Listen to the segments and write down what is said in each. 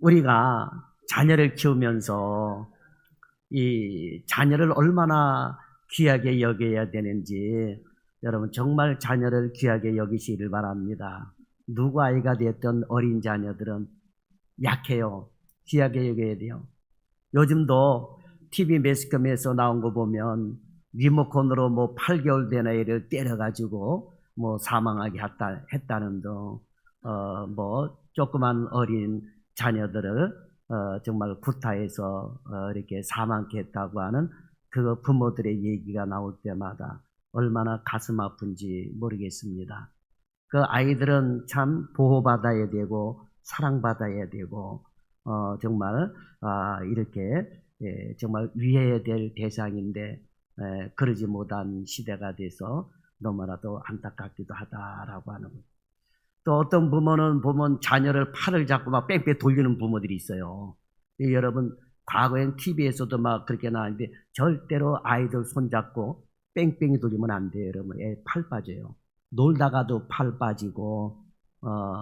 우리가 자녀를 키우면서 이 자녀를 얼마나 귀하게 여겨야 되는지 여러분 정말 자녀를 귀하게 여기시기를 바랍니다. 누구 아이가 됐던 어린 자녀들은 약해요. 귀하게 여겨야 돼요. 요즘도 TV 매스컴에서 나온 거 보면 리모컨으로 뭐 8개월 된 아이를 때려가지고 뭐 사망하게 했다는 등 뭐 조그만 어린 자녀들을 정말 구타해서 이렇게 사망케 했다고 하는 그 부모들의 얘기가 나올 때마다 얼마나 가슴 아픈지 모르겠습니다. 그 아이들은 참 보호받아야 되고 사랑받아야 되고 정말 이렇게 정말 위해야 될 대상인데 그러지 못한 시대가 돼서 너무나도 안타깝기도 하다라고 하는 거예요. 또 어떤 부모는 보면 자녀를 팔을 잡고 막 뺑뺑 돌리는 부모들이 있어요. 여러분 과거엔 TV에서도 막 그렇게 나왔는데 절대로 아이들 손잡고 뺑뺑이 돌리면 안 돼요. 여러분 애 팔 빠져요. 놀다가도 팔 빠지고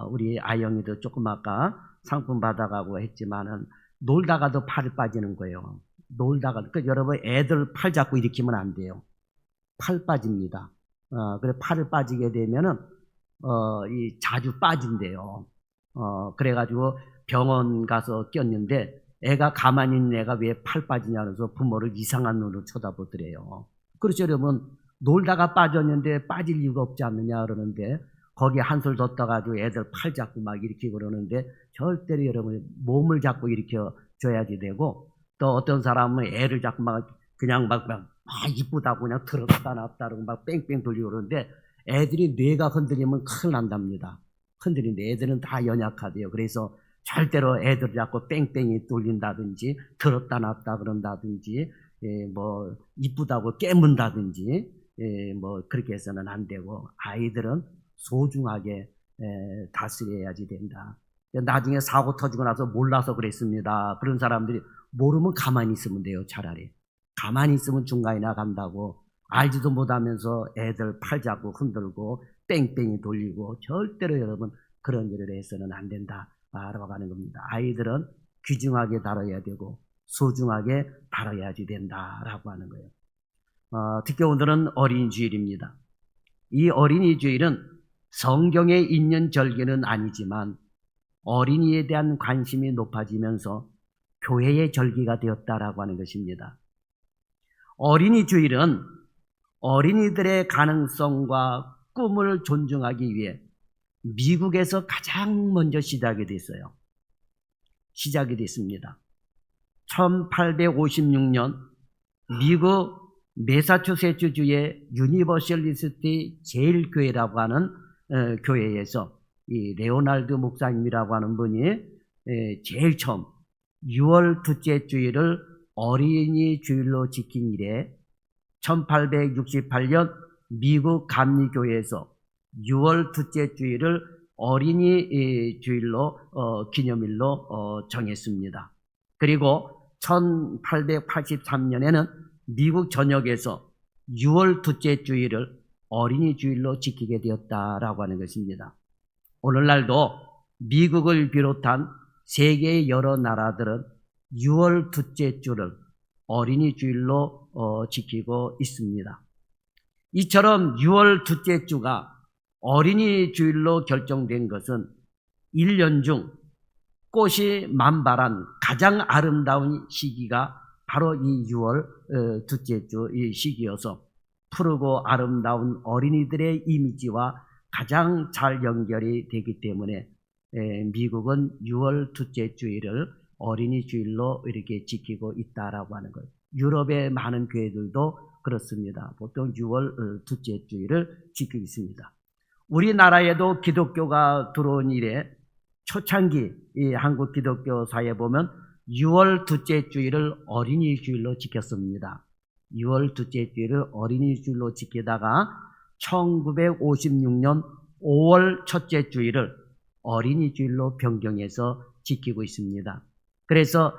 우리 아영이도 조금 아까 상품 받아가고 했지만은 놀다가도 팔 빠지는 거예요. 놀다가 그러니까 여러분 애들 팔 잡고 일으키면 안 돼요. 팔 빠집니다. 그래 팔을 빠지게 되면은 이 자주 빠진대요. 그래가지고 병원 가서 꼈는데 애가 가만히 있는 애가 왜 팔 빠지냐 그래서 부모를 이상한 눈으로 쳐다보더래요. 그렇죠, 여러분. 놀다가 빠졌는데 빠질 이유가 없지 않느냐 그러는데 거기에 한술 뒀다가지고 애들 팔 잡고 막 일으키고 그러는데 절대로 여러분 몸을 잡고 일으켜 줘야지 되고 또 어떤 사람은 애를 잡고 막 그냥 막 이쁘다고 그냥 들었다 놨다 그러고 막 뺑뺑 돌리고 그러는데 애들이 뇌가 흔들리면 큰일 난답니다. 흔들리는데 애들은 다 연약하대요. 그래서 절대로 애들 잡고 뺑뺑이 돌린다든지 들었다 놨다 그런다든지 뭐 이쁘다고 깨문다든지 뭐 그렇게 해서는 안 되고 아이들은 소중하게 다스려야지 된다. 나중에 사고 터지고 나서 몰라서 그랬습니다. 그런 사람들이 모르면 가만히 있으면 돼요. 차라리 가만히 있으면 중간이나 간다고 알지도 못하면서 애들 팔 잡고 흔들고 뺑뺑이 돌리고 절대로 여러분 그런 일을 해서는 안 된다라고 하는 겁니다. 아이들은 귀중하게 다뤄야 되고 소중하게 다뤄야지 된다라고 하는 거예요. 특히 오늘은 어린이 주일입니다. 이 어린이 주일은 성경에 있는 절기는 아니지만 어린이에 대한 관심이 높아지면서 교회의 절기가 되었다라고 하는 것입니다. 어린이 주일은 어린이들의 가능성과 꿈을 존중하기 위해 미국에서 가장 먼저 시작이 됐어요. 시작이 됐습니다. 1856년 미국 매사추세츠주의 유니버셜리스티 제일교회라고 하는 교회에서 이 레오날드 목사님이라고 하는 분이 제일 처음 6월 둘째 주일을 어린이 주일로 지킨 이래 1868년 미국 감리교회에서 6월 둘째 주일을 어린이 주일로 기념일로 정했습니다. 그리고 1883년에는 미국 전역에서 6월 둘째 주일을 어린이 주일로 지키게 되었다라고 하는 것입니다. 오늘날도 미국을 비롯한 세계의 여러 나라들은 6월 둘째 주를 어린이 주일로 지키고 있습니다. 이처럼 6월 둘째 주가 어린이 주일로 결정된 것은 1년 중 꽃이 만발한 가장 아름다운 시기가 바로 이 6월 둘째 주 이 시기여서 푸르고 아름다운 어린이들의 이미지와 가장 잘 연결이 되기 때문에 미국은 6월 둘째 주일을 어린이 주일로 이렇게 지키고 있다라고 하는 거예요. 유럽의 많은 교회들도 그렇습니다. 보통 6월 둘째 주일을 지키고 있습니다. 우리나라에도 기독교가 들어온 이래 초창기 이 한국 기독교 사회에 보면 6월 둘째 주일을 어린이 주일로 지켰습니다. 6월 둘째 주일을 어린이 주일로 지키다가 1956년 5월 첫째 주일을 어린이 주일로 변경해서 지키고 있습니다. 그래서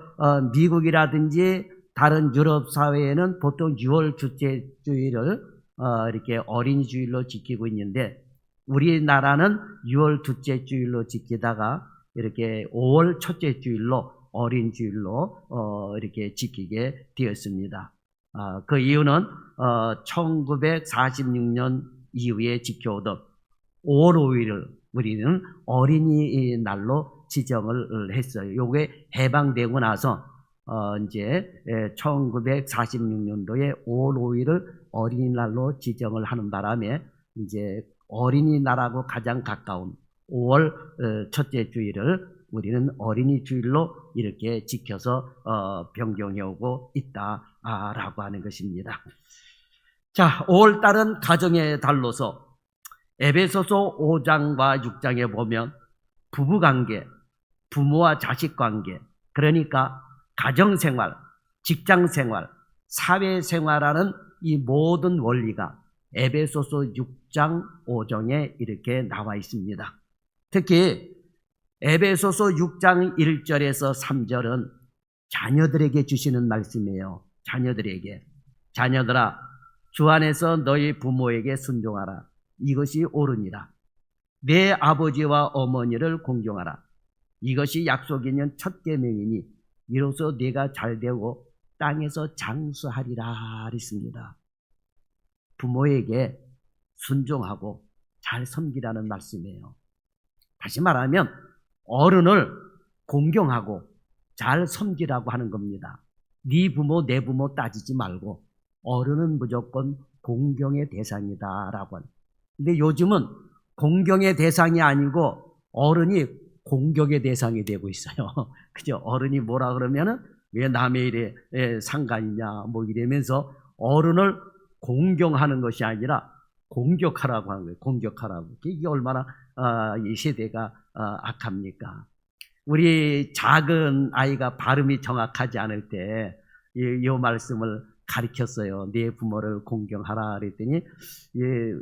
미국이라든지 다른 유럽 사회에는 보통 6월 둘째 주일을 이렇게 어린이 주일로 지키고 있는데 우리나라는 6월 둘째 주일로 지키다가 이렇게 5월 첫째 주일로 어린 주일로 이렇게 지키게 되었습니다. 그 이유는 1946년 이후에 지켜오던 5월 5일을 우리는 어린이날로 지정을 했어요. 요게 해방되고 나서 이제 1946년도에 5월 5일을 어린이날로 지정을 하는 바람에 이제 어린이날하고 가장 가까운 5월 첫째 주일을 우리는 어린이 주일로 이렇게 지켜서 변경해 오고 있다라고 하는 것입니다. 자, 5월 달은 가정의 달로서 에베소서 5장과 6장에 보면 부부관계, 부모와 자식관계, 그러니까 가정생활, 직장생활, 사회생활하는 이 모든 원리가 에베소서 6장 5장에 이렇게 나와 있습니다. 특히 에베소서 6장 1절에서 3절은 자녀들에게 주시는 말씀이에요. 자녀들아 주 안에서 너희 부모에게 순종하라. 이것이 옳으니라. 내 아버지와 어머니를 공경하라. 이것이 약속 있는 첫 계명이니 이로써 네가 잘되고 땅에서 장수하리라 했습니다. 부모에게 순종하고 잘 섬기라는 말씀이에요. 다시 말하면 어른을 공경하고 잘 섬기라고 하는 겁니다. 네 부모 내 부모 따지지 말고 어른은 무조건 공경의 대상이다라고 하는. 근데 요즘은 공경의 대상이 아니고 어른이 공격의 대상이 되고 있어요. 그죠? 어른이 뭐라 그러면은 왜 남의 일에 상관이냐 뭐 이러면서 어른을 공경하는 것이 아니라 공격하라고 하는 거예요. 공격하라고. 이게 얼마나 이 세대가 악합니까? 우리 작은 아이가 발음이 정확하지 않을 때 이 말씀을 가르쳤어요. 네 부모를 공경하라 그랬더니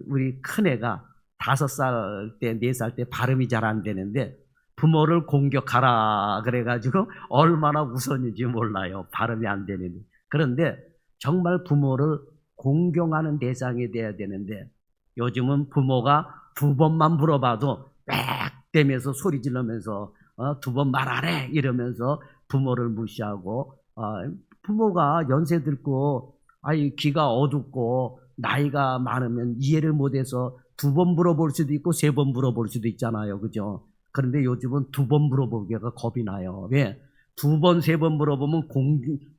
우리 큰애가 5살 때, 4살 때 발음이 잘 안 되는데 부모를 공격하라 그래가지고 얼마나 웃었는지 몰라요. 발음이 안 되는데. 그런데 정말 부모를 공경하는 대상이 돼야 되는데 요즘은 부모가 2번만 물어봐도 빽대면서 소리 지르면서 2번 말 안 해 이러면서 부모를 무시하고 부모가 연세 들고 귀가 어둡고 나이가 많으면 이해를 못해서 2번 물어볼 수도 있고 3번 물어볼 수도 있잖아요. 그죠? 그런데 요즘은 2번 물어보기가 겁이 나요. 왜? 2번, 3번 물어보면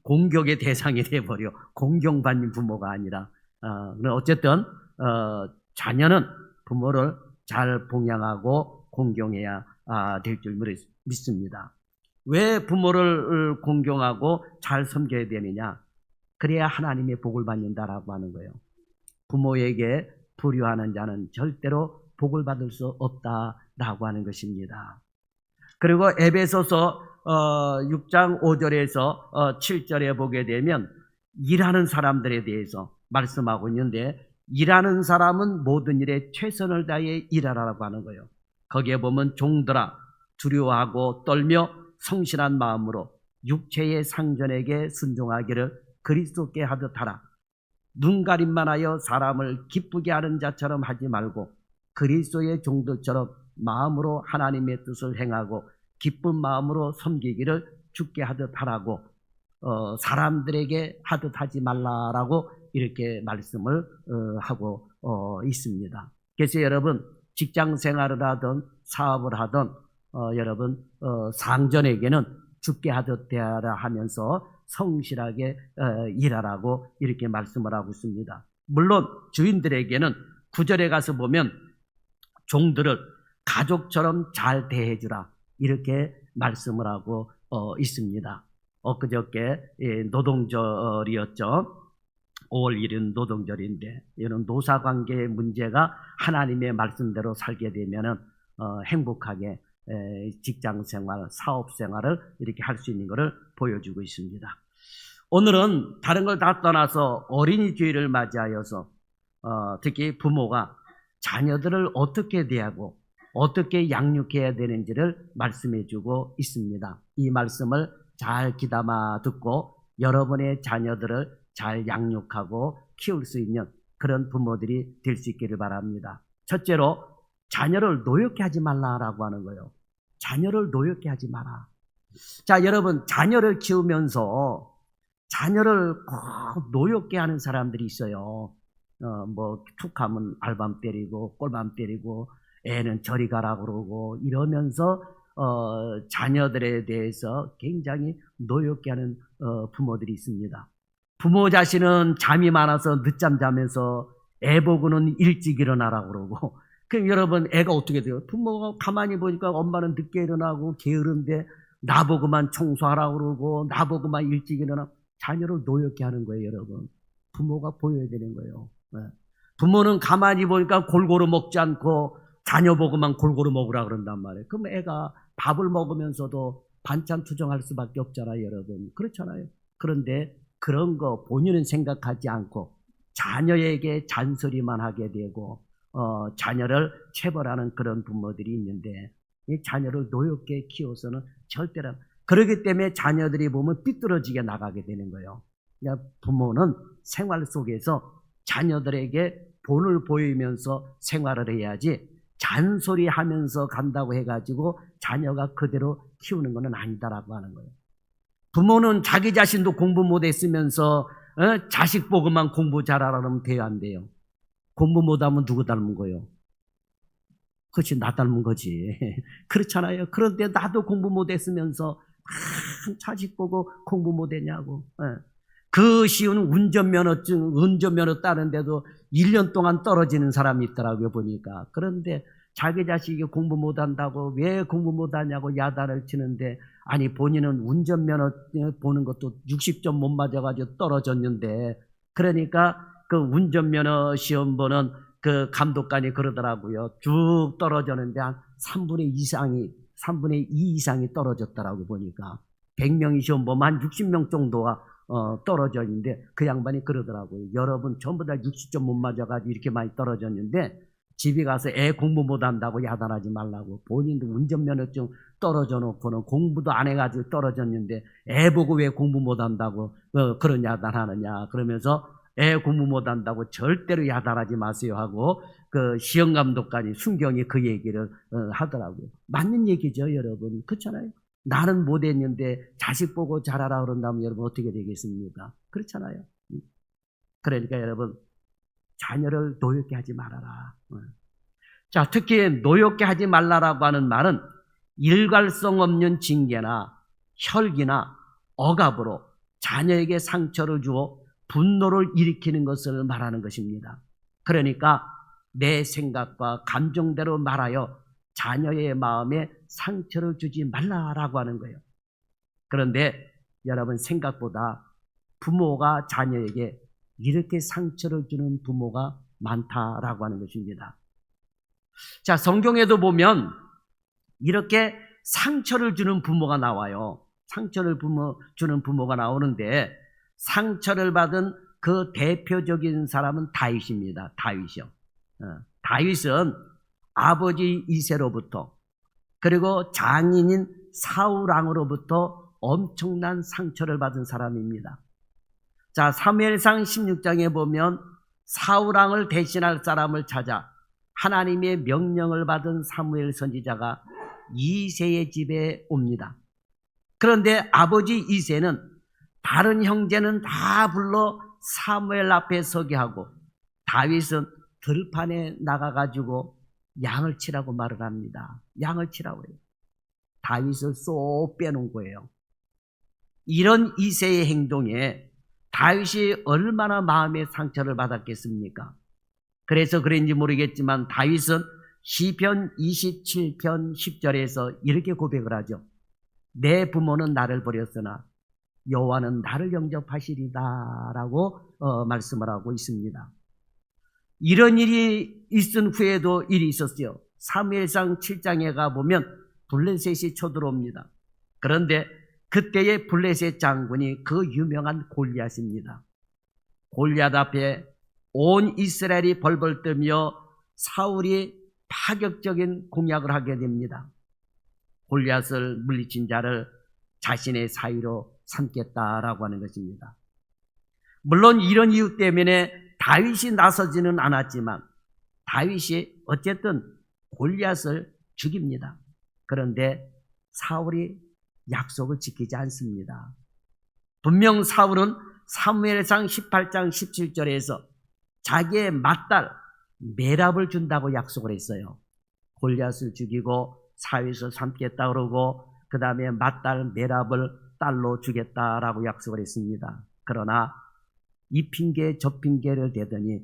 공격의 대상이 돼버려. 공경받는 부모가 아니라. 어쨌든 자녀는 부모를 잘 봉양하고 공경해야 될 줄 믿습니다. 왜 부모를 공경하고 잘 섬겨야 되느냐? 그래야 하나님의 복을 받는다라고 하는 거예요. 부모에게 불효하는 자는 절대로 복을 받을 수 없다라고 하는 것입니다. 그리고 에베소서 6장 5절에서 7절에 보게 되면 일하는 사람들에 대해서 말씀하고 있는데 일하는 사람은 모든 일에 최선을 다해 일하라고 하는 거예요. 거기에 보면 종들아 두려워하고 떨며 성실한 마음으로 육체의 상전에게 순종하기를 그리스도께 하듯 하라. 눈가림만 하여 사람을 기쁘게 하는 자처럼 하지 말고 그리스도의 종들처럼 마음으로 하나님의 뜻을 행하고 기쁜 마음으로 섬기기를 주께 하듯 하라고 사람들에게 하듯 하지 말라라고 이렇게 말씀을 하고 있습니다. 그래서 여러분 직장 생활을 하든 사업을 하든 여러분 상전에게는 주께 하듯 대하라 하면서 성실하게 일하라고 이렇게 말씀을 하고 있습니다. 물론 주인들에게는 9절에 가서 보면 종들을 가족처럼 잘 대해주라 이렇게 말씀을 하고 있습니다. 엊그저께 노동절이었죠. 5월 1일은 노동절인데 이런 노사관계의 문제가 하나님의 말씀대로 살게 되면 행복하게 직장생활, 사업생활을 이렇게 할 수 있는 것을 보여주고 있습니다. 오늘은 다른 걸 다 떠나서 어린이 주일을 맞이하여서 특히 부모가 자녀들을 어떻게 대하고 어떻게 양육해야 되는지를 말씀해 주고 있습니다. 이 말씀을 잘 귀담아 듣고 여러분의 자녀들을 잘 양육하고 키울 수 있는 그런 부모들이 될 수 있기를 바랍니다. 첫째로 자녀를 노역해 하지 말라라고 하는 거예요. 자녀를 노엽게 하지 마라. 자, 여러분, 자녀를 키우면서 자녀를 꼭 노엽게 하는 사람들이 있어요. 툭 하면 알밤 때리고 꼴밤 때리고 애는 저리 가라 그러고 이러면서 자녀들에 대해서 굉장히 노엽게 하는 부모들이 있습니다. 부모 자신은 잠이 많아서 늦잠 자면서 애 보고는 일찍 일어나라 그러고, 그럼 여러분 애가 어떻게 돼요? 부모가 가만히 보니까 엄마는 늦게 일어나고 게으른데 나보고만 청소하라 그러고 나보고만 일찍 일어나. 자녀를 노엽게 하는 거예요, 여러분. 부모가 보여야 되는 거예요. 부모는 가만히 보니까 골고루 먹지 않고 자녀 보고만 골고루 먹으라 그런단 말이에요. 그럼 애가 밥을 먹으면서도 반찬 투정할 수밖에 없잖아요, 여러분. 그렇잖아요. 그런데 그런 거 본인은 생각하지 않고 자녀에게 잔소리만 하게 되고 자녀를 체벌하는 그런 부모들이 있는데, 이 자녀를 노엽게 키워서는 절대로, 그렇기 때문에 자녀들이 보면 삐뚤어지게 나가게 되는 거예요. 그러니까 부모는 생활 속에서 자녀들에게 본을 보이면서 생활을 해야지 잔소리하면서 간다고 해가지고 자녀가 그대로 키우는 것은 아니다라고 하는 거예요. 부모는 자기 자신도 공부 못했으면서 자식 보고만 공부 잘하라 그러면 돼요, 안 돼요? 공부 못하면 누구 닮은 거예요? 그렇지, 나 닮은 거지. 그렇잖아요. 그런데 나도 공부 못했으면서 자식 보고 공부 못했냐고. 그 쉬운 운전면허 따는데도 1년 동안 떨어지는 사람이 있더라고요, 보니까. 그런데 자기 자식이 공부 못한다고 왜 공부 못하냐고 야단을 치는데, 아니 본인은 운전면허 보는 것도 60점 못 맞아가지고 떨어졌는데, 그러니까 그 운전면허 시험 보는 그 감독관이 그러더라고요. 쭉 떨어졌는데 한 3분의 2 이상이 떨어졌더라고 보니까. 100명이 시험 보면 한 60명 정도가 떨어져 있는데, 그 양반이 그러더라고요. 여러분 전부 다 60점 못 맞아가지고 이렇게 많이 떨어졌는데 집에 가서 애 공부 못한다고 야단하지 말라고. 본인도 운전면허증 떨어져 놓고는 공부도 안 해가지고 떨어졌는데 애 보고 왜 공부 못한다고 그런 야단하느냐. 그러면서 애 공부 못한다고 절대로 야단하지 마세요 하고 그 시험감독관이 순경이 그 얘기를 하더라고요. 맞는 얘기죠, 여러분. 그렇잖아요. 나는 못했는데 자식 보고 잘하라 그런다면 여러분 어떻게 되겠습니까? 그렇잖아요. 그러니까 여러분, 자녀를 노엽게 하지 말아라. 자, 특히 노엽게 하지 말라라고 하는 말은 일관성 없는 징계나 혈기나 억압으로 자녀에게 상처를 주어 분노를 일으키는 것을 말하는 것입니다. 그러니까 내 생각과 감정대로 말하여 자녀의 마음에 상처를 주지 말라라고 하는 거예요. 그런데 여러분, 생각보다 부모가 자녀에게 이렇게 상처를 주는 부모가 많다라고 하는 것입니다. 자, 성경에도 보면 이렇게 상처를 주는 부모가 나와요. 상처를 주는 부모가 나오는데, 상처를 받은 그 대표적인 사람은 다윗입니다. 다윗이요. 다윗은 아버지 이새로부터 그리고 장인인 사울 왕으로부터 엄청난 상처를 받은 사람입니다. 자, 사무엘상 16장에 보면 사울 왕을 대신할 사람을 찾아 하나님의 명령을 받은 사무엘 선지자가 이새의 집에 옵니다. 그런데 아버지 이새는 다른 형제는 다 불러 사무엘 앞에 서게 하고 다윗은 들판에 나가가지고 양을 치라고 말을 합니다. 양을 치라고 해요. 다윗을 쏙 빼놓은 거예요. 이런 이새의 행동에 다윗이 얼마나 마음의 상처를 받았겠습니까? 그래서 그런지 모르겠지만 다윗은 시편 27편 10절에서 이렇게 고백을 하죠. 내 부모는 나를 버렸으나 여호와는 나를 영접하시리다 라고 말씀을 하고 있습니다. 이런 일이 있은 후에도 일이 있었어요. 사무엘상 7장에 가보면 블레셋이 쳐들어옵니다. 그런데 그때의 블레셋 장군이 그 유명한 골리앗입니다. 골리앗 앞에 온 이스라엘이 벌벌 떨며 사울이 파격적인 공약을 하게 됩니다. 골리앗을 물리친 자를 자신의 사위로 삼겠다라고 하는 것입니다. 물론 이런 이유 때문에 다윗이 나서지는 않았지만 다윗이 어쨌든 골리앗을 죽입니다. 그런데 사울이 약속을 지키지 않습니다. 분명 사울은 사무엘상 18장 17절에서 자기의 맏딸 메랍을 준다고 약속을 했어요. 골리앗을 죽이고 사위에서 삼겠다 그러고 그 다음에 맏딸 메랍을 딸로 주겠다라고 약속을 했습니다. 그러나 이 핑계 저 핑계를 대더니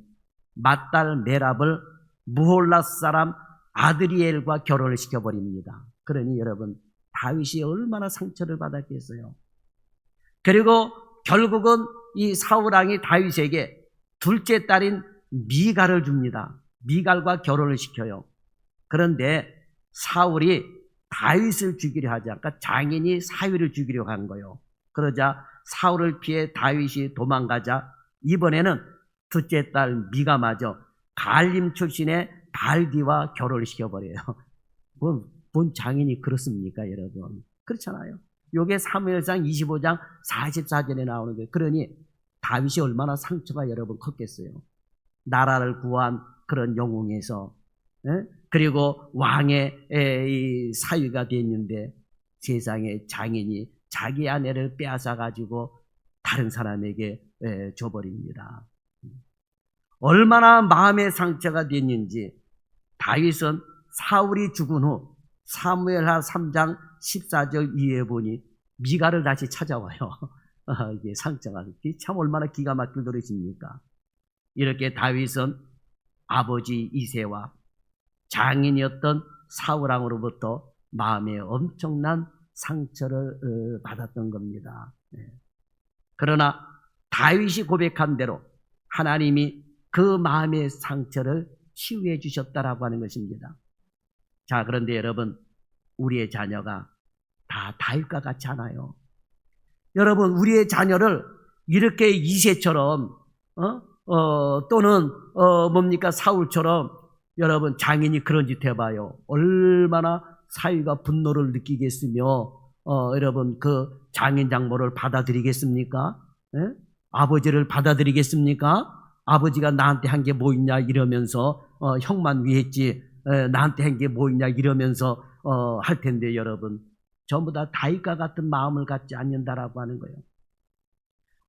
맏딸 메랍을 무홀라 사람 아드리엘과 결혼을 시켜버립니다. 그러니 여러분, 다윗이 얼마나 상처를 받았겠어요. 그리고 결국은 이 사울왕이 다윗에게 둘째 딸인 미갈을 줍니다. 미갈과 결혼을 시켜요. 그런데 사울이 다윗을 죽이려 하자, 그러니까 장인이 사위를 죽이려 한 거예요. 그러자 사울을 피해 다윗이 도망가자 이번에는 둘째 딸 미가마저 갈림 출신의 발디와 결혼을 시켜버려요. 뭔 장인이 그렇습니까, 여러분? 그렇잖아요. 요게 사무엘상 25장 44절에 나오는 거예요. 그러니 다윗이 얼마나 상처가 여러분 컸겠어요. 나라를 구한 그런 영웅에서, 그리고 왕의 이 사위가 됐는데 세상에 장인이 자기 아내를 빼앗아 가지고 다른 사람에게 줘버립니다. 얼마나 마음의 상처가 됐는지 다윗은 사울이 죽은 후 사무엘하 3장 14절 이후에 보니 미갈을 다시 찾아와요. 이게 상처가 참 얼마나 기가 막힐 노릇입니까? 이렇게 다윗은 아버지 이새와 장인이었던 사울왕으로부터 마음에 엄청난 상처를 받았던 겁니다. 그러나 다윗이 고백한 대로 하나님이 그 마음의 상처를 치유해 주셨다라고 하는 것입니다. 자, 그런데 여러분, 우리의 자녀가 다 다윗과 같지 않아요. 여러분, 우리의 자녀를 이렇게 이새처럼 또는 뭡니까 사울처럼 여러분 장인이 그런 짓 해봐요. 얼마나 사위가 분노를 느끼겠으며 여러분 그 장인 장모를 받아들이겠습니까? 아버지를 받아들이겠습니까? 아버지가 나한테 한 게 뭐 있냐 이러면서 형만 위했지 나한테 한 게 뭐 있냐 이러면서 할 텐데 여러분 전부 다 다윗과 같은 마음을 갖지 않는다라고 하는 거예요.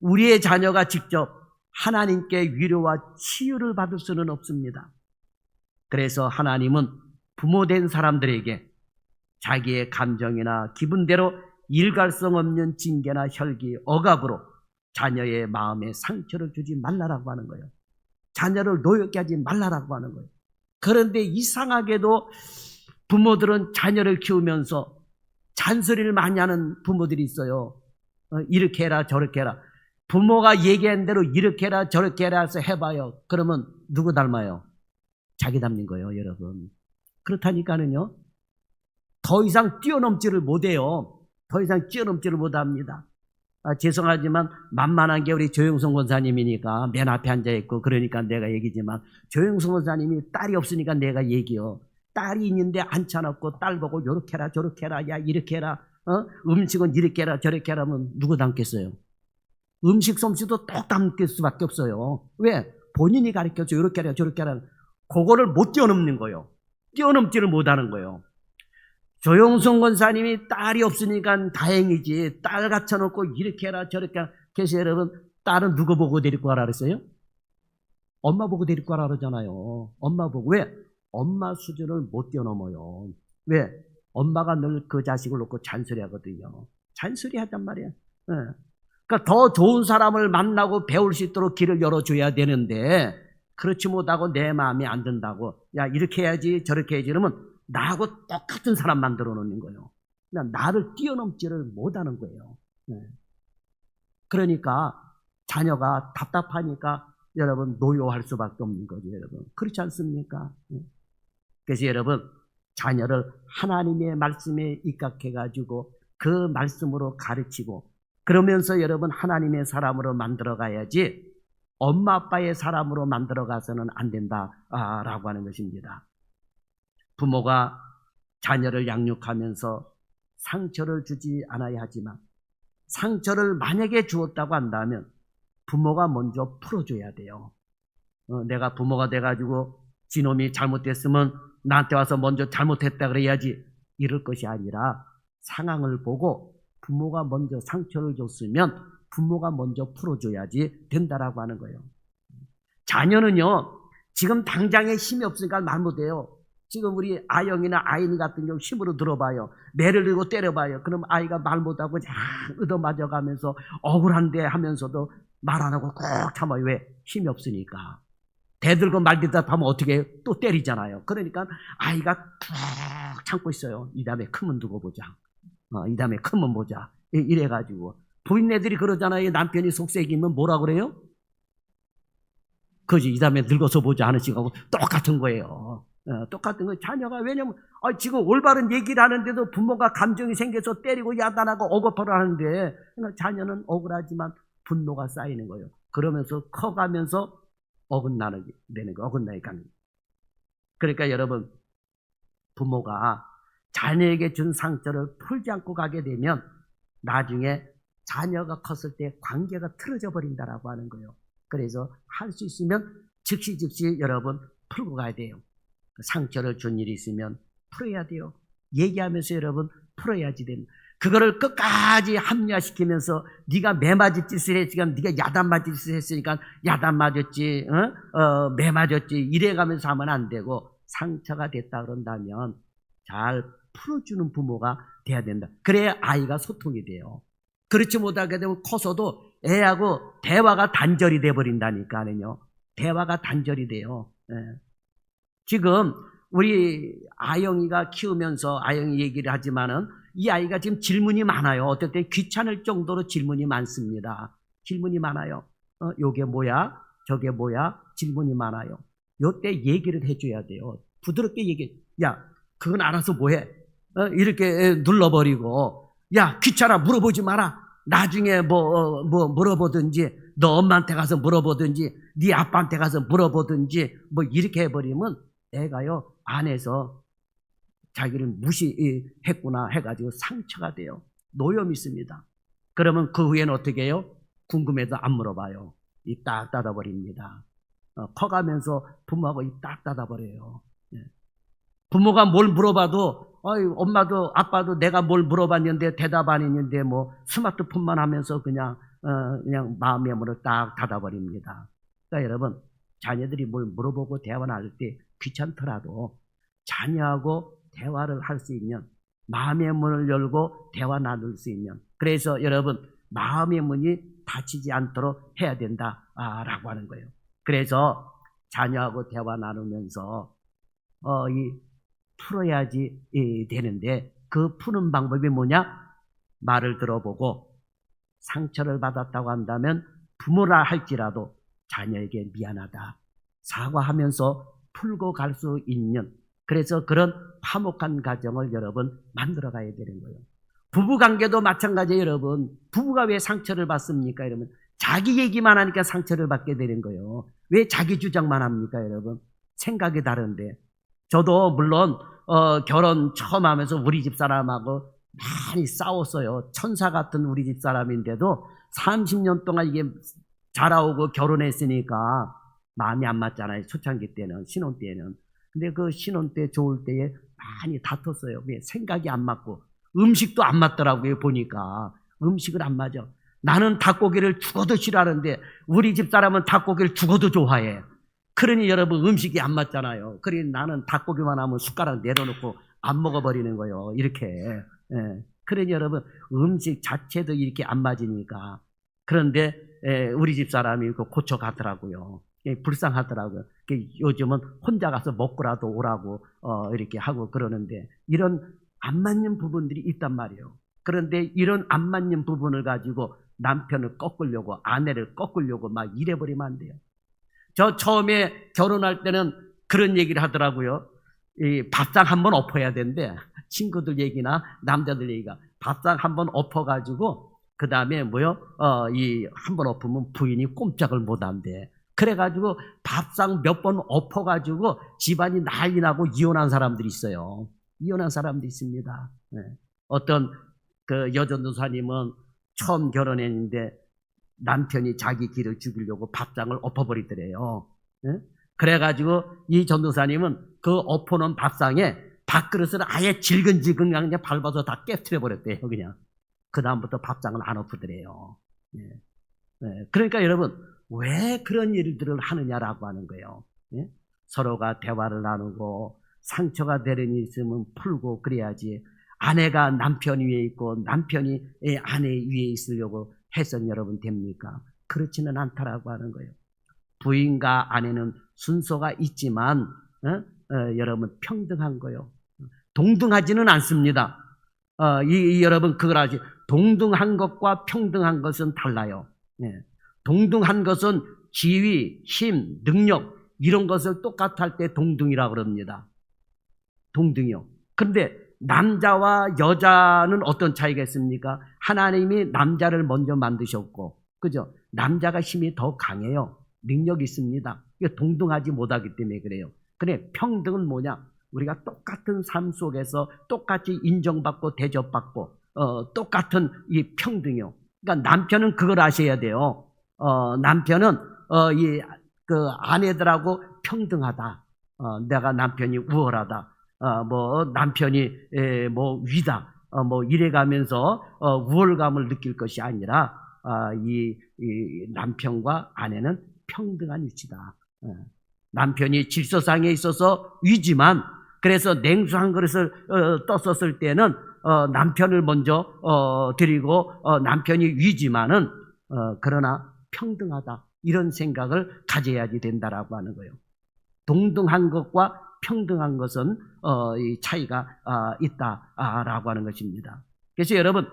우리의 자녀가 직접 하나님께 위로와 치유를 받을 수는 없습니다. 그래서 하나님은 부모된 사람들에게 자기의 감정이나 기분대로 일갈성 없는 징계나 혈기, 억압으로 자녀의 마음에 상처를 주지 말라라고 하는 거예요. 자녀를 노엽게 하지 말라라고 하는 거예요. 그런데 이상하게도 부모들은 자녀를 키우면서 잔소리를 많이 하는 부모들이 있어요. 이렇게 해라 저렇게 해라. 부모가 얘기한 대로 이렇게 해라 저렇게 해라 해서 해봐요. 그러면 누구 닮아요? 자기 닮는 거예요, 여러분. 그렇다니까는요. 더 이상 뛰어넘지를 못해요. 더 이상 뛰어넘지를 못합니다. 죄송하지만 만만한 게 우리 조영선 권사님이니까 맨 앞에 앉아있고 그러니까 내가 얘기지만 조영선 권사님이 딸이 없으니까 내가 얘기요. 딸이 있는데 앉혀놓고 딸 보고 요렇게 해라 저렇게 해라 야 이렇게 해라 음식은 이렇게 해라 저렇게 해라 하면 누구 닮겠어요? 음식 솜씨도 똑 닮을 수밖에 없어요. 왜? 본인이 가르쳐줘 요렇게 해라 저렇게 해라 그거를 못 뛰어넘는 거예요. 뛰어넘지를 못하는 거예요. 조영선 권사님이 딸이 없으니까 다행이지 딸 갖춰놓고 이렇게 해라 저렇게 해라 그래서 여러분 딸은 누구 보고 데리고 가라 그랬어요? 엄마 보고 데리고 가라 그러잖아요. 엄마 보고. 왜? 엄마 수준을 못 뛰어넘어요. 왜? 엄마가 늘 그 자식을 놓고 잔소리하거든요. 잔소리하단 말이야. 그러니까 더 좋은 사람을 만나고 배울 수 있도록 길을 열어줘야 되는데 그렇지 못하고 내 마음에 안 든다고 야 이렇게 해야지 저렇게 해야지 이러면 나하고 똑같은 사람 만들어 놓는 거예요. 그냥 나를 뛰어넘지를 못하는 거예요. 그러니까 자녀가 답답하니까 여러분 노여할 수밖에 없는 거죠, 여러분. 그렇지 않습니까? 그래서 여러분 자녀를 하나님의 말씀에 입각해가지고 그 말씀으로 가르치고 그러면서 여러분 하나님의 사람으로 만들어 가야지 엄마 아빠의 사람으로 만들어 가서는 안 된다라고 하는 것입니다. 부모가 자녀를 양육하면서 상처를 주지 않아야 하지만 상처를 만약에 주었다고 한다면 부모가 먼저 풀어줘야 돼요. 내가 부모가 돼가지고 지놈이 잘못됐으면 나한테 와서 먼저 잘못했다 그래야지 이럴 것이 아니라 상황을 보고 부모가 먼저 상처를 줬으면 부모가 먼저 풀어줘야지 된다라고 하는 거예요. 자녀는요, 지금 당장에 힘이 없으니까 말 못해요. 지금 우리 아영이나 아인이 같은 경우 힘으로 들어봐요. 매를 들고 때려봐요. 그럼 아이가 말 못하고 그냥 얻어맞아가면서 억울한데 하면서도 말 안 하고 꼭 참아요. 왜? 힘이 없으니까. 대들고 말대답 하면 어떻게 해요? 또 때리잖아요. 그러니까 아이가 푹 참고 있어요. 이 다음에 크면 두고 보자. 이 다음에 크면 보자. 이래가지고. 부인네들이 그러잖아요. 남편이 속삭이면 뭐라 그래요? 그지? 이 다음에 늙어서 보자 하는 식하고 똑같은 거예요. 똑같은 거. 자녀가 왜냐면 지금 올바른 얘기를 하는데도 부모가 감정이 생겨서 때리고 야단하고 억압을 하는데 그러니까 자녀는 억울하지만 분노가 쌓이는 거예요. 그러면서 커가면서 어긋나는 되는 거, 어긋나니까. 그러니까 여러분, 부모가 자녀에게 준 상처를 풀지 않고 가게 되면 나중에 자녀가 컸을 때 관계가 틀어져 버린다라고 하는 거예요. 그래서 할 수 있으면 즉시 여러분 풀고 가야 돼요. 상처를 준 일이 있으면 풀어야 돼요. 얘기하면서 여러분 풀어야지 됩니다. 그거를 끝까지 합리화시키면서 네가 매 맞을 짓을 했으니까 네가 야단 맞을 짓을 했으니까 야단 맞았지, 매 맞았지 이래가면서 하면 안 되고 상처가 됐다 그런다면 잘 풀어주는 부모가 돼야 된다. 그래야 아이가 소통이 돼요. 그렇지 못하게 되면 커서도 애하고 대화가 단절이 돼버린다니까요. 대화가 단절이 돼요. 지금 우리 아영이가 키우면서 아영이 얘기를 하지만은 이 아이가 지금 질문이 많아요. 어떨 때 귀찮을 정도로 질문이 많습니다. 질문이 많아요. 요게 뭐야? 저게 뭐야? 질문이 많아요. 요때 얘기를 해줘야 돼요. 부드럽게 야, 그건 알아서 뭐해? 이렇게 눌러버리고, 야, 귀찮아, 물어보지 마라. 나중에 물어보든지, 너 엄마한테 가서 물어보든지, 네 아빠한테 가서 물어보든지, 이렇게 해버리면 애가요, 안에서 자기를 무시했구나 해가지고 상처가 돼요. 노염이 있습니다. 그러면 그 후에는 어떻게 해요? 궁금해도 안 물어봐요. 입 딱 닫아버립니다. 커가면서 부모하고 입 딱 닫아버려요. 부모가 뭘 물어봐도 엄마도 아빠도 내가 뭘 물어봤는데 대답 안 했는데 스마트폰만 하면서 그냥 마음의 문을 딱 닫아버립니다. 그러니까 여러분, 자녀들이 뭘 물어보고 대화 나눌 때 귀찮더라도 자녀하고 대화를 할 수 있는, 마음의 문을 열고 대화 나눌 수 있는, 그래서 여러분 마음의 문이 닫히지 않도록 해야 된다라고 하는 거예요. 그래서 자녀하고 대화 나누면서 풀어야지 되는데 그 푸는 방법이 뭐냐? 말을 들어보고 상처를 받았다고 한다면 부모라 할지라도 자녀에게 미안하다 사과하면서 풀고 갈 수 있는, 그래서 그런 화목한 가정을 여러분 만들어 가야 되는 거예요. 부부관계도 마찬가지예요. 여러분, 부부가 왜 상처를 받습니까? 여러분, 자기 얘기만 하니까 상처를 받게 되는 거예요. 왜 자기 주장만 합니까? 여러분, 생각이 다른데. 저도 물론 결혼 처음 하면서 우리 집사람하고 많이 싸웠어요. 천사 같은 우리 집사람인데도 30년 동안 이게 자라오고 결혼했으니까 마음이 안 맞잖아요. 초창기 때는, 신혼 때는. 근데 그 신혼 때 좋을 때에 많이 다퉜어요. 왜? 생각이 안 맞고 음식도 안 맞더라고요. 보니까 음식을 안 맞아. 나는 닭고기를 죽어도 싫어하는데 우리 집사람은 닭고기를 죽어도 좋아해. 그러니 여러분 음식이 안 맞잖아요. 그러니 나는 닭고기만 하면 숟가락 내려놓고 안 먹어버리는 거예요. 이렇게. 그러니 여러분 음식 자체도 이렇게 안 맞으니까. 그런데 우리 집사람이 고쳐가더라고요. 불쌍하더라고요. 요즘은 혼자 가서 먹고라도 오라고 이렇게 하고 그러는데, 이런 안 맞는 부분들이 있단 말이에요. 그런데 이런 안 맞는 부분을 가지고 남편을 꺾으려고, 아내를 꺾으려고 막 이래버리면 안 돼요. 저 처음에 결혼할 때는 그런 얘기를 하더라고요. 이 밥상 한번 엎어야 된대. 친구들 얘기나 남자들 얘기가 밥상 한번 엎어가지고 그 다음에 이 한번 엎으면 부인이 꼼짝을 못 한대. 그래가지고 밥상 몇 번 엎어가지고 집안이 난리 나고 이혼한 사람들이 있어요. 이혼한 사람들이 있습니다. 어떤 그 여전도사님은 처음 결혼했는데 남편이 자기 길을 죽이려고 밥상을 엎어버리더래요. 그래가지고 이 전도사님은 그 엎어놓은 밥상에 밥그릇을 아예 질근질근 그냥 밟아서 다 깨트려 버렸대요. 그냥 그 다음부터 밥상을 안 엎으더래요. 예. 예. 그러니까 여러분 왜 그런 일들을 하느냐라고 하는 거예요. 예? 서로가 대화를 나누고 상처가 되는 일이 있으면 풀고 그래야지. 아내가 남편 위에 있고 남편이 아내 위에 있으려고 해서 여러분 됩니까? 그렇지는 않다라고 하는 거예요. 부인과 아내는 순서가 있지만 여러분 평등한 거예요. 동등하지는 않습니다. 여러분 그걸 아시 동등한 것과 평등한 것은 달라요. 네. 동등한 것은 지위, 힘, 능력 이런 것을 똑같이 할 때 동등이라고 그럽니다. 동등이요. 그런데 남자와 여자는 어떤 차이가 있습니까? 하나님이 남자를 먼저 만드셨고, 그죠? 남자가 힘이 더 강해요. 능력이 있습니다. 이게 동등하지 못하기 때문에 그래요. 그래, 평등은 뭐냐? 우리가 똑같은 삶 속에서 똑같이 인정받고 대접받고, 똑같은 이 평등이요. 그러니까 남편은 그걸 아셔야 돼요. 남편은, 그 아내들하고 평등하다. 내가 남편이 우월하다. 남편이 위다. 이래가면서 우월감을 느낄 것이 아니라 이 남편과 아내는 평등한 위치다. 남편이 질서상에 있어서 위지만 그래서 냉수 한 그릇을 떴었을 때는 남편을 먼저 드리고 남편이 위지만은 그러나 평등하다. 이런 생각을 가져야지 된다라고 하는 거예요. 동등한 것과 평등한 것은 이 차이가 있다라고 하는 것입니다. 그래서 여러분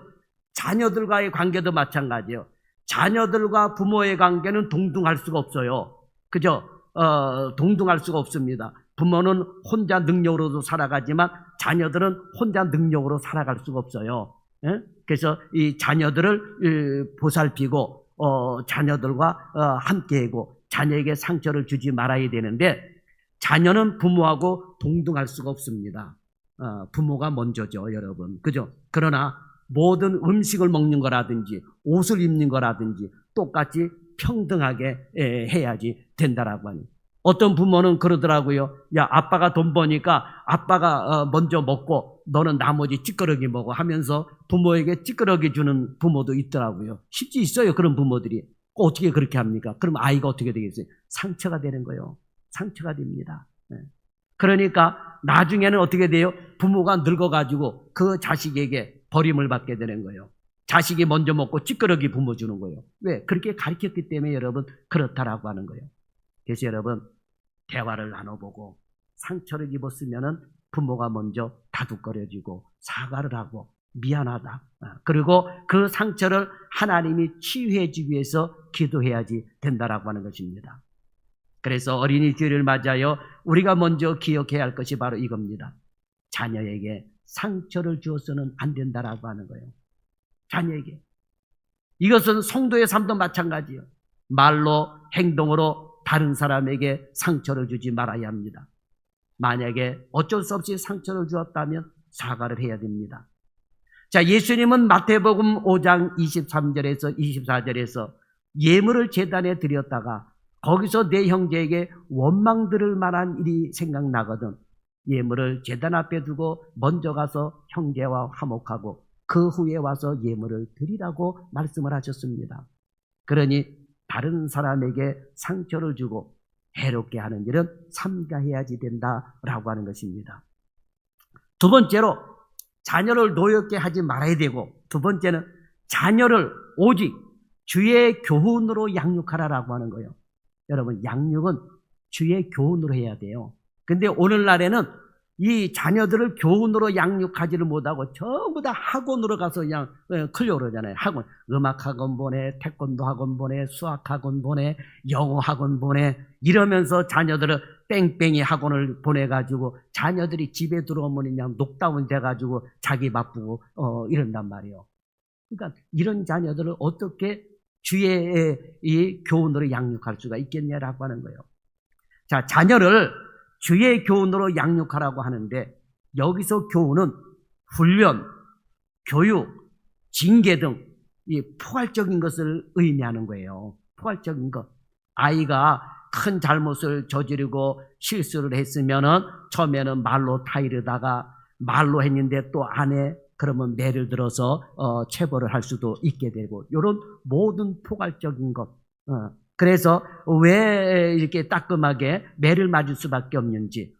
자녀들과의 관계도 마찬가지예요. 자녀들과 부모의 관계는 동등할 수가 없어요. 그죠? 동등할 수가 없습니다. 부모는 혼자 능력으로도 살아가지만 자녀들은 혼자 능력으로 살아갈 수가 없어요. 예? 그래서 이 자녀들을 보살피고 자녀들과 함께하고 자녀에게 상처를 주지 말아야 되는데 자녀는 부모하고 동등할 수가 없습니다. 부모가 먼저죠, 여러분. 그죠? 그러나 모든 음식을 먹는 거라든지 옷을 입는 거라든지 똑같이 평등하게 해야지 된다라고 하니. 어떤 부모는 그러더라고요. 야, 아빠가 돈 버니까 아빠가 먼저 먹고 너는 나머지 찌끄러기 먹어 하면서 부모에게 찌끄러기 주는 부모도 있더라고요. 쉽지 있어요, 그런 부모들이. 어떻게 그렇게 합니까? 그럼 아이가 어떻게 되겠어요? 상처가 되는 거예요. 상처가 됩니다. 그러니까 나중에는 어떻게 돼요? 부모가 늙어가지고 그 자식에게 버림을 받게 되는 거예요. 자식이 먼저 먹고 찌끄러기 부모 주는 거예요. 왜? 그렇게 가르쳤기 때문에 여러분 그렇다라고 하는 거예요. 그래서 여러분 대화를 나눠보고 상처를 입었으면은 부모가 먼저 다독거려주고 사과를 하고 미안하다. 그리고 그 상처를 하나님이 치유해 주기 위해서 기도해야지 된다라고 하는 것입니다. 그래서 어린이 주일을 맞아요. 우리가 먼저 기억해야 할 것이 바로 이겁니다. 자녀에게 상처를 주어서는 안 된다라고 하는 거예요. 자녀에게. 이것은 성도의 삶도 마찬가지예요. 말로 행동으로 다른 사람에게 상처를 주지 말아야 합니다. 만약에 어쩔 수 없이 상처를 주었다면 사과를 해야 됩니다. 자, 예수님은 마태복음 5장 23절에서 24절에서 예물을 제단에 드렸다가 거기서 내 형제에게 원망 들을 만한 일이 생각나거든 예물을 제단 앞에 두고 먼저 가서 형제와 화목하고 그 후에 와서 예물을 드리라고 말씀을 하셨습니다. 그러니 다른 사람에게 상처를 주고 해롭게 하는 일은 삼가해야지 된다라고 하는 것입니다. 두 번째로 자녀를 노엽게 하지 말아야 되고 두 번째는 자녀를 오직 주의 교훈으로 양육하라라고 하는 거예요. 여러분 양육은 주의 교훈으로 해야 돼요. 근데 오늘날에는 이 자녀들을 교훈으로 양육하지를 못하고 전부 다 학원으로 가서 그냥 클리어 그러잖아요. 학원, 음악학원 보내, 태권도 학원 보내, 수학학원 보내, 영어학원 보내 이러면서 자녀들을 뺑뺑이 학원을 보내가지고 자녀들이 집에 들어오면 그냥 녹다운 돼가지고 자기 바쁘고 이런단 말이에요. 그러니까 이런 자녀들을 어떻게 주의 이 교훈으로 양육할 수가 있겠냐라고 하는 거예요. 자, 자녀를 주의 교훈으로 양육하라고 하는데 여기서 교훈은 훈련, 교육, 징계 등 이 포괄적인 것을 의미하는 거예요. 포괄적인 것. 아이가 큰 잘못을 저지르고 실수를 했으면은 처음에는 말로 타이르다가 말로 했는데 또 안 해. 그러면 매를 들어서 체벌을 할 수도 있게 되고 이런 모든 포괄적인 것. 그래서 왜 이렇게 따끔하게 매를 맞을 수밖에 없는지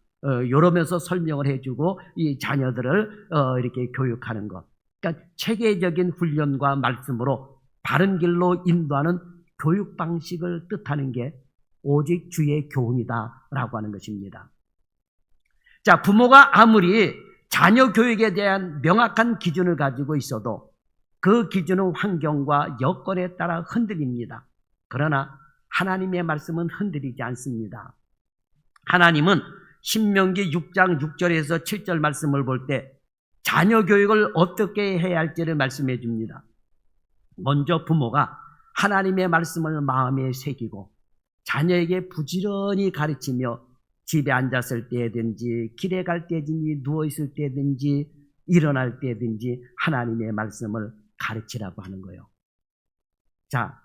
이러면서 설명을 해주고 이 자녀들을 이렇게 교육하는 것. 그러니까 체계적인 훈련과 말씀으로 바른 길로 인도하는 교육 방식을 뜻하는 게 오직 주의 교훈이다라고 하는 것입니다. 자, 부모가 아무리 자녀 교육에 대한 명확한 기준을 가지고 있어도 그 기준은 환경과 여건에 따라 흔들립니다. 그러나 하나님의 말씀은 흔들리지 않습니다. 하나님은 신명기 6장 6절에서 7절 말씀을 볼 때 자녀 교육을 어떻게 해야 할지를 말씀해 줍니다. 먼저 부모가 하나님의 말씀을 마음에 새기고 자녀에게 부지런히 가르치며 집에 앉았을 때든지 길에 갈 때든지 누워있을 때든지 일어날 때든지 하나님의 말씀을 가르치라고 하는 거예요. 자,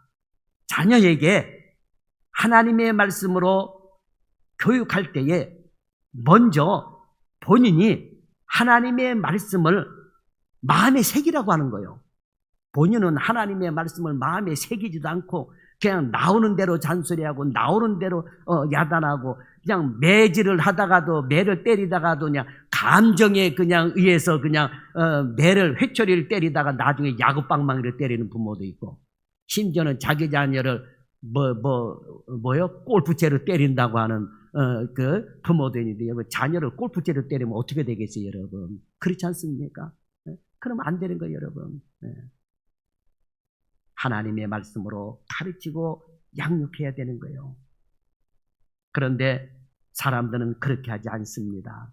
자녀에게 하나님의 말씀으로 교육할 때에 먼저 본인이 하나님의 말씀을 마음에 새기라고 하는 거예요. 본인은 하나님의 말씀을 마음에 새기지도 않고 그냥 나오는 대로 잔소리하고 나오는 대로 야단하고 그냥 매질을 하다가도 매를 때리다가도 그냥 감정에 그냥 의해서 그냥 매를 회초리를 때리다가 나중에 야구방망이를 때리는 부모도 있고 심지어는 자기 자녀를 골프채로 때린다고 하는 그 부모도 있는데 자녀를 골프채로 때리면 어떻게 되겠어요, 여러분? 그렇지 않습니까? 그러면 안 되는 거예요, 여러분. 하나님의 말씀으로 가르치고 양육해야 되는 거예요. 그런데 사람들은 그렇게 하지 않습니다.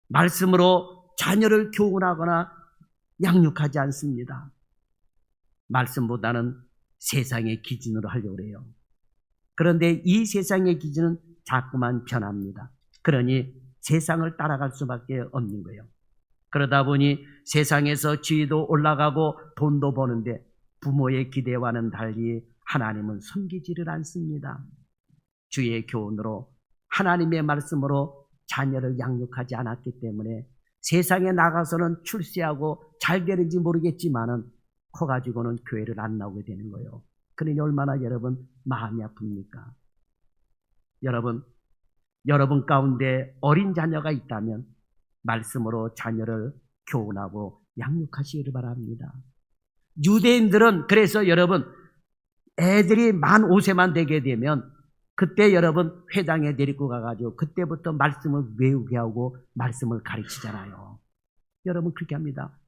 말씀으로 자녀를 교훈하거나 양육하지 않습니다. 말씀보다는 세상의 기준으로 하려고 해요. 그런데 이 세상의 기준은 자꾸만 변합니다. 그러니 세상을 따라갈 수밖에 없는 거예요. 그러다 보니 세상에서 지위도 올라가고 돈도 버는데 부모의 기대와는 달리 하나님은 섬기지를 않습니다. 주의 교훈으로 하나님의 말씀으로 자녀를 양육하지 않았기 때문에 세상에 나가서는 출세하고 잘 되는지 모르겠지만은 커가지고는 교회를 안 나오게 되는 거예요. 그러니 얼마나 여러분 마음이 아픕니까? 여러분 가운데 어린 자녀가 있다면 말씀으로 자녀를 교훈하고 양육하시기를 바랍니다. 유대인들은 그래서 여러분 애들이 만 5세만 되게 되면 그때 여러분 회당에 데리고 가가지고 그때부터 말씀을 외우게 하고 말씀을 가르치잖아요. 여러분 그렇게 합니다.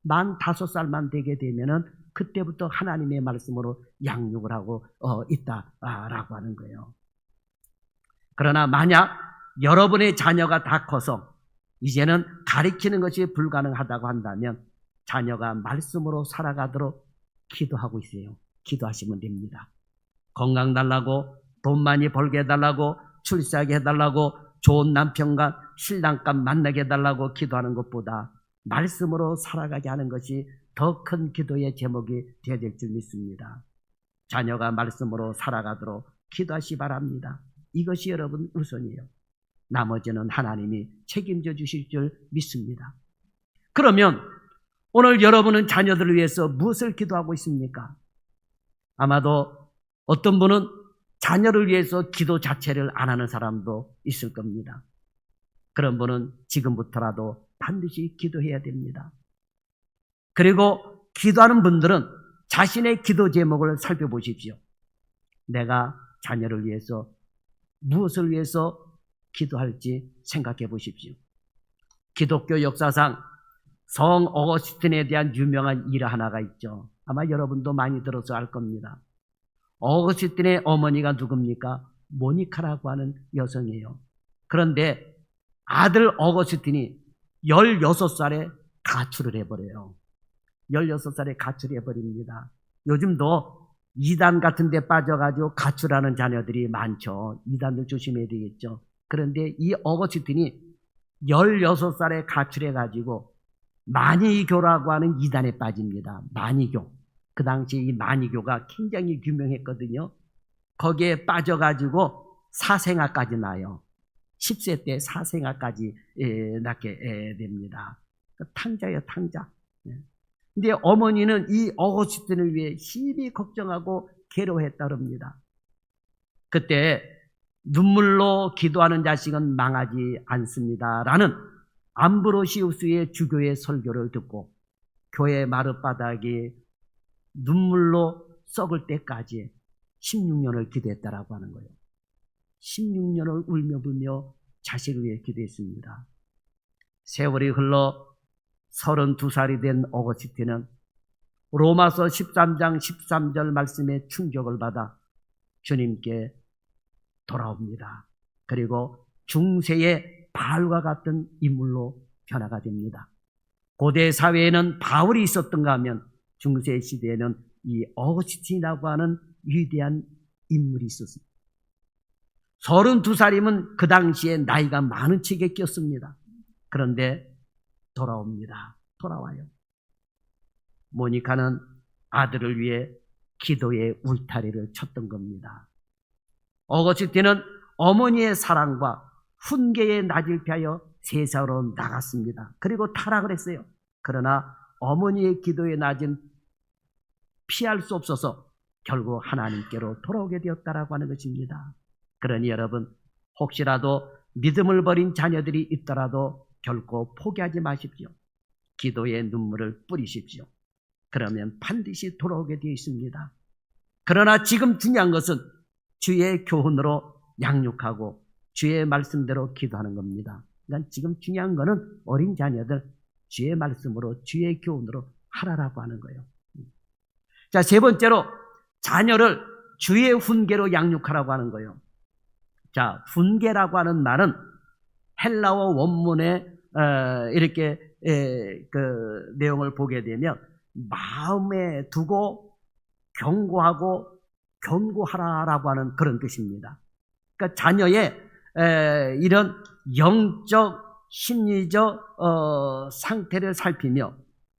만 5살만 되게 되면은 그때부터 하나님의 말씀으로 양육을 하고 있다라고 하는 거예요. 그러나 만약 여러분의 자녀가 다 커서 이제는 가르치는 것이 불가능하다고 한다면 자녀가 말씀으로 살아가도록 기도하고 있어요. 기도하시면 됩니다. 건강 달라고, 돈 많이 벌게 해달라고, 출세하게 해달라고, 좋은 남편과 신랑감 만나게 해달라고 기도하는 것보다 말씀으로 살아가게 하는 것이 더 큰 기도의 제목이 되어야 될 줄 믿습니다. 자녀가 말씀으로 살아가도록 기도하시 바랍니다. 이것이 여러분 우선이에요. 나머지는 하나님이 책임져 주실 줄 믿습니다. 그러면 오늘 여러분은 자녀들을 위해서 무엇을 기도하고 있습니까? 아마도 어떤 분은 자녀를 위해서 기도 자체를 안 하는 사람도 있을 겁니다. 그런 분은 지금부터라도 반드시 기도해야 됩니다. 그리고 기도하는 분들은 자신의 기도 제목을 살펴보십시오. 내가 자녀를 위해서 무엇을 위해서 기도할지 생각해 보십시오. 기독교 역사상 성 어거스틴에 대한 유명한 일 하나가 있죠. 아마 여러분도 많이 들어서 알 겁니다. 어거스틴의 어머니가 누굽니까? 모니카라고 하는 여성이에요. 그런데 아들 어거스틴이 16살에 가출을 해버려요. 16살에 가출해버립니다. 요즘도 이단 같은 데 빠져가지고 가출하는 자녀들이 많죠. 이단들 조심해야 되겠죠. 그런데 이 어거스틴이 16살에 가출해가지고 마니교라고 하는 이단에 빠집니다. 마니교. 그 당시 이 마니교가 굉장히 유명했거든요. 거기에 빠져가지고 사생아까지 나요. 10세 때 사생아까지 낳게 됩니다. 탕자예요, 탕자. 근데 어머니는 이 어거스틴을 위해 심히 걱정하고 괴로워했다 그럽니다. 그때 눈물로 기도하는 자식은 망하지 않습니다 라는 암브로시우스의 주교의 설교를 듣고 교회 마룻바닥이 눈물로 썩을 때까지 16년을 기도했다라고 하는 거예요. 16년을 울며 불며 자식을 위해 기도했습니다. 세월이 흘러 32살이 된 어거스틴은 로마서 13장 13절 말씀에 충격을 받아 주님께 돌아옵니다. 그리고 중세의 바울과 같은 인물로 변화가 됩니다. 고대 사회에는 바울이 있었던가 하면 중세 시대에는 이 어거스틴이라고 하는 위대한 인물이 있었습니다. 32살이면 그 당시에 나이가 많은 척에 꼈습니다. 그런데 돌아옵니다. 돌아와요. 모니카는 아들을 위해 기도의 울타리를 쳤던 겁니다. 어거스틴은 어머니의 사랑과 훈계의 낯을 피하여 세상으로 나갔습니다. 그리고 타락을 했어요. 그러나 어머니의 기도의 낯은 피할 수 없어서 결국 하나님께로 돌아오게 되었다라고 하는 것입니다. 그러니 여러분, 혹시라도 믿음을 버린 자녀들이 있더라도 결코 포기하지 마십시오. 기도의 눈물을 뿌리십시오. 그러면 반드시 돌아오게 되어 있습니다. 그러나 지금 중요한 것은 주의 교훈으로 양육하고 주의 말씀대로 기도하는 겁니다. 그러니까 지금 중요한 것은 어린 자녀들 주의 말씀으로 주의 교훈으로 하라라고 하는 거예요. 자, 세 번째로 자녀를 주의 훈계로 양육하라고 하는 거예요. 자, 훈계라고 하는 말은 헬라어 원문에 이렇게 그 내용을 보게 되면 마음에 두고 경고하고 견고하라라고 하는 그런 뜻입니다. 그러니까 자녀의 이런 영적, 심리적 상태를 살피며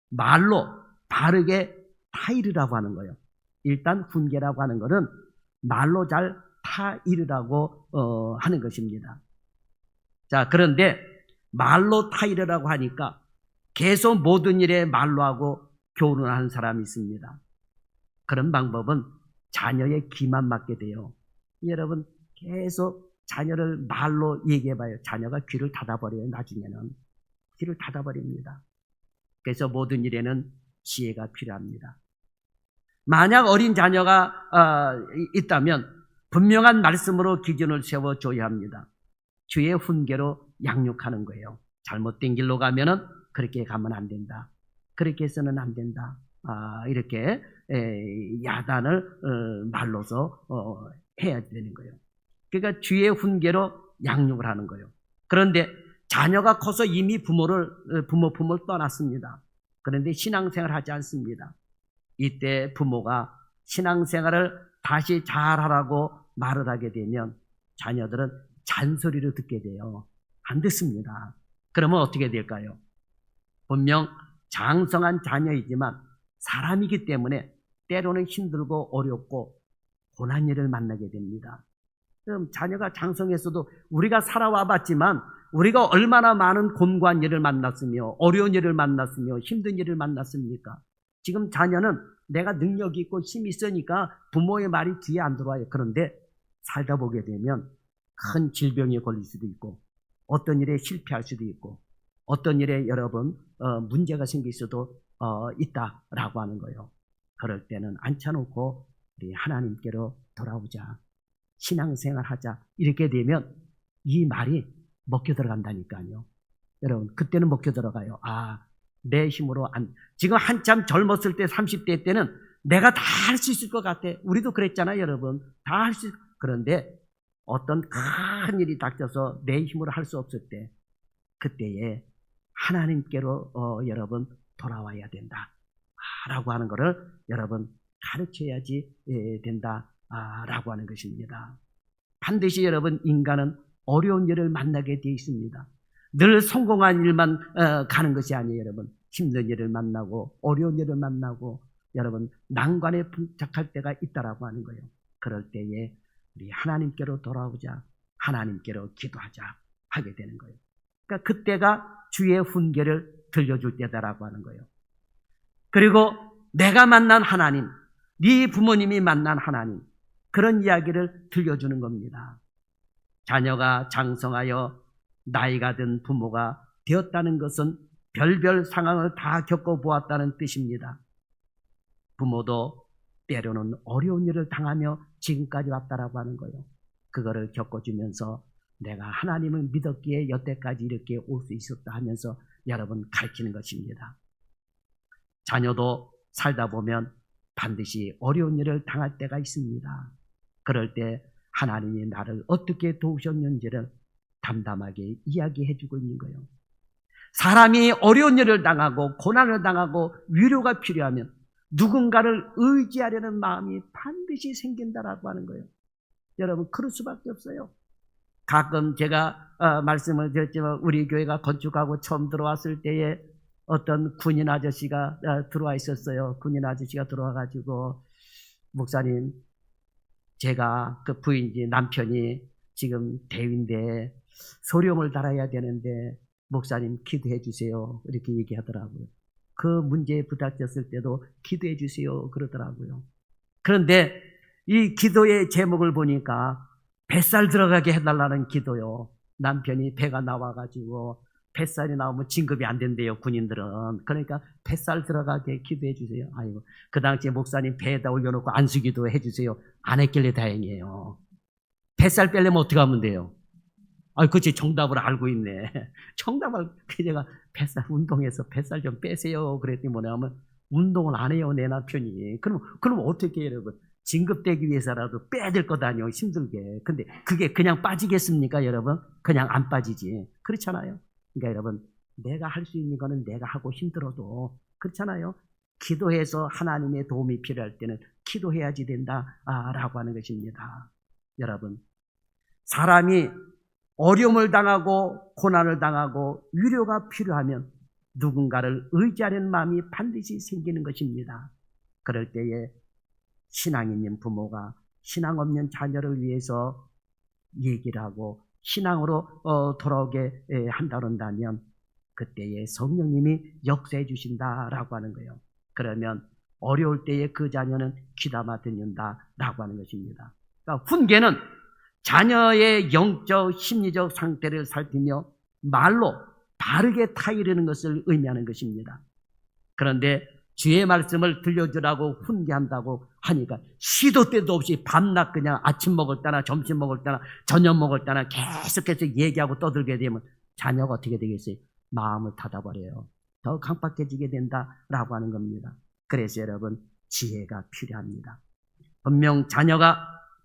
말로 바르게 타이르라고 하는 거예요. 일단 훈계라고 하는 것은 말로 잘 타이르라고 하는 것입니다. 자, 그런데 말로 타이르라고 하니까 계속 모든 일에 말로 하고 교훈을 하는 사람이 있습니다. 그런 방법은 자녀의 귀만 막게 돼요. 여러분, 계속 자녀를 말로 얘기해봐요. 자녀가 귀를 닫아버려요. 나중에는 귀를 닫아버립니다. 그래서 모든 일에는 지혜가 필요합니다. 만약 어린 자녀가 있다면 분명한 말씀으로 기준을 세워줘야 합니다. 주의 훈계로 양육하는 거예요. 잘못된 길로 가면은 그렇게 가면 안 된다. 그렇게 해서는 안 된다. 이렇게 야단을 말로서 해야 되는 거예요. 그러니까 주의 훈계로 양육을 하는 거예요. 그런데 자녀가 커서 이미 부모 품을 떠났습니다. 그런데 신앙생활을 하지 않습니다. 이때 부모가 신앙생활을 다시 잘하라고 말을 하게 되면 자녀들은 잔소리를 듣게 돼요. 안 듣습니다. 그러면 어떻게 될까요? 분명 장성한 자녀이지만 사람이기 때문에 때로는 힘들고 어렵고 고난 일을 만나게 됩니다. 그럼 자녀가 장성했어도 우리가 살아와 봤지만 우리가 얼마나 많은 곤고한 일을 만났으며 어려운 일을 만났으며 힘든 일을 만났습니까? 지금 자녀는 내가 능력이 있고 힘이 있으니까 부모의 말이 귀에 안 들어와요. 그런데 살다 보게 되면 큰 질병에 걸릴 수도 있고 어떤 일에 실패할 수도 있고 어떤 일에 여러분 문제가 생길 수도 있다라고 하는 거예요. 그럴 때는 앉혀놓고 우리 하나님께로 돌아오자. 신앙생활하자. 이렇게 되면 이 말이 먹혀 들어간다니까요. 여러분, 그때는 먹혀 들어가요. 내 힘으로 지금 한참 젊었을 때 30대 때는 내가 다 할 수 있을 것 같아. 우리도 그랬잖아요, 여러분. 다 할 수 그런데 어떤 큰 일이 닥쳐서 내 힘으로 할 수 없을 때 그때에 하나님께로 여러분 돌아와야 된다. 라고 하는 것을 여러분 가르쳐야지 된다. 라고 하는 것입니다. 반드시 여러분 인간은 어려운 일을 만나게 되어 있습니다. 늘 성공한 일만 가는 것이 아니에요. 여러분 힘든 일을 만나고 어려운 일을 만나고 여러분 난관에 봉착할 때가 있다라고 하는 거예요. 그럴 때에 우리 하나님께로 돌아오자, 하나님께로 기도하자 하게 되는 거예요. 그러니까 그때가 주의 훈계를 들려줄 때다라고 하는 거예요. 그리고 내가 만난 하나님, 네 부모님이 만난 하나님, 그런 이야기를 들려주는 겁니다. 자녀가 장성하여 나이가 든 부모가 되었다는 것은 별별 상황을 다 겪어보았다는 뜻입니다. 부모도 때로는 어려운 일을 당하며 지금까지 왔다라고 하는 거예요. 그거를 겪어주면서 내가 하나님을 믿었기에 여태까지 이렇게 올 수 있었다 하면서 여러분 가르치는 것입니다. 자녀도 살다 보면 반드시 어려운 일을 당할 때가 있습니다. 그럴 때 하나님이 나를 어떻게 도우셨는지를 담담하게 이야기해주고 있는 거예요. 사람이 어려운 일을 당하고 고난을 당하고 위로가 필요하면 누군가를 의지하려는 마음이 반드시 생긴다라고 하는 거예요. 여러분, 그럴 수밖에 없어요. 가끔 제가 말씀을 드렸지만 우리 교회가 건축하고 처음 들어왔을 때에 어떤 군인 아저씨가 들어와 있었어요. 군인 아저씨가 들어와가지고, 목사님, 제가 그 부인이 남편이 지금 대위인데 소령을 달아야 되는데 목사님 기도해 주세요. 이렇게 얘기하더라고요. 그 문제에 부닥쳤을 때도 기도해 주세요. 그러더라고요. 그런데 이 기도의 제목을 보니까 뱃살 들어가게 해달라는 기도요. 남편이 배가 나와가지고 뱃살이 나오면 진급이 안 된대요, 군인들은. 그러니까 뱃살 들어가게 기도해 주세요. 아이고, 그 당시에 목사님 배에다 올려놓고 안수기도 해주세요. 안 했길래 다행이에요. 뱃살 빼려면 어떻게 하면 돼요? 그치, 정답을 알고 있네. 정답을, 제가 뱃살, 운동해서 뱃살 좀 빼세요. 그랬더니 뭐냐면, 운동을 안 해요, 내 남편이. 그럼 어떻게 해요, 여러분? 진급되기 위해서라도 빼야 될 것 아니에요, 힘들게. 근데 그게 그냥 빠지겠습니까, 여러분? 그냥 안 빠지지. 그렇잖아요. 그러니까 여러분, 내가 할 수 있는 거는 내가 하고 힘들어도, 그렇잖아요. 기도해서 하나님의 도움이 필요할 때는 기도해야지 된다라고 하는 것입니다. 여러분, 사람이 어려움을 당하고 고난을 당하고 위로가 필요하면 누군가를 의지하는 마음이 반드시 생기는 것입니다. 그럴 때에 신앙 있는 부모가 신앙 없는 자녀를 위해서 얘기를 하고 신앙으로 돌아오게 한다면 그때에 성령님이 역사해 주신다라고 하는 거예요. 그러면 어려울 때에 그 자녀는 귀담아 듣는다라고 하는 것입니다. 그러니까 훈계는 자녀의 영적, 심리적 상태를 살피며 말로 바르게 타이르는 것을 의미하는 것입니다. 그런데 주의 말씀을 들려주라고 훈계한다고 하니까 시도 때도 없이 밤낮 그냥 아침 먹을 때나 점심 먹을 때나 저녁 먹을 때나 계속해서 얘기하고 떠들게 되면 자녀가 어떻게 되겠어요? 마음을 닫아버려요. 더 강박해지게 된다라고 하는 겁니다. 그래서 여러분, 지혜가 필요합니다. 분명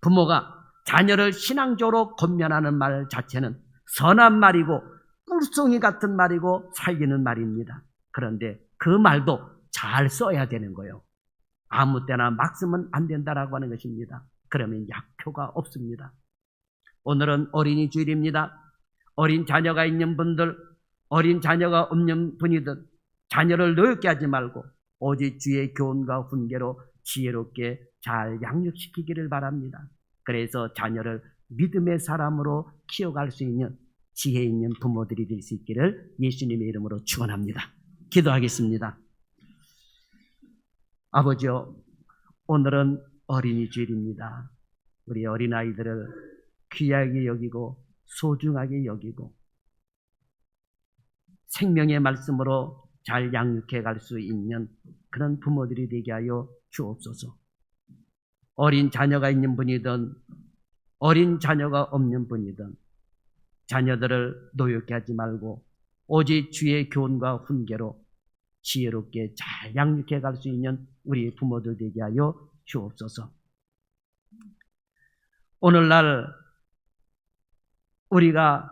부모가 자녀를 신앙적으로 권면하는 말 자체는 선한 말이고 꿀송이 같은 말이고 살리는 말입니다. 그런데 그 말도 잘 써야 되는 거예요. 아무 때나 막 쓰면 안 된다라고 하는 것입니다. 그러면 약효가 없습니다. 오늘은 어린이 주일입니다. 어린 자녀가 있는 분들, 어린 자녀가 없는 분이든 자녀를 노엽게 하지 말고 오직 주의 교훈과 훈계로 지혜롭게 잘 양육시키기를 바랍니다. 그래서 자녀를 믿음의 사람으로 키워갈 수 있는 지혜 있는 부모들이 될 수 있기를 예수님의 이름으로 축원합니다. 기도하겠습니다. 아버지요, 오늘은 어린이 주일입니다. 우리 어린아이들을 귀하게 여기고 소중하게 여기고 생명의 말씀으로 잘 양육해 갈 수 있는 그런 부모들이 되게 하여 주옵소서. 어린 자녀가 있는 분이든 어린 자녀가 없는 분이든 자녀들을 노엽게 하지 말고 오직 주의 교훈과 훈계로 지혜롭게 잘 양육해 갈 수 있는 우리 부모들 되게 하여 주옵소서. 오늘날 우리가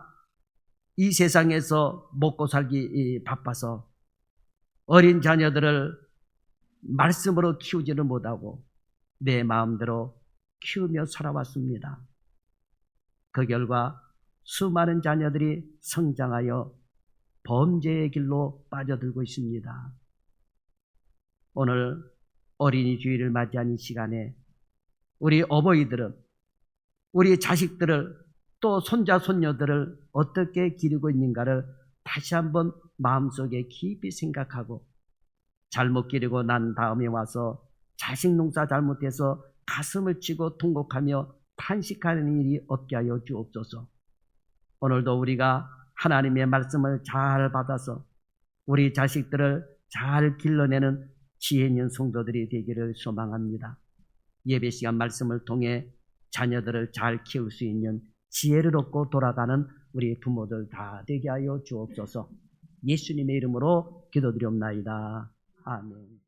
이 세상에서 먹고 살기 바빠서 어린 자녀들을 말씀으로 키우지는 못하고 내 마음대로 키우며 살아왔습니다. 그 결과 수많은 자녀들이 성장하여 범죄의 길로 빠져들고 있습니다. 오늘 어린이 주일을 맞이한 이 시간에 우리 어버이들은 우리 자식들을 또 손자 손녀들을 어떻게 기르고 있는가를 다시 한번 마음속에 깊이 생각하고 잘못 기르고 난 다음에 와서 자식 농사 잘못해서 가슴을 치고 통곡하며 탄식하는 일이 없게 하여 주옵소서. 오늘도 우리가 하나님의 말씀을 잘 받아서 우리 자식들을 잘 길러내는 지혜 있는 성도들이 되기를 소망합니다. 예배 시간 말씀을 통해 자녀들을 잘 키울 수 있는 지혜를 얻고 돌아가는 우리 부모들 다 되게 하여 주옵소서. 예수님의 이름으로 기도드리옵나이다. 아멘.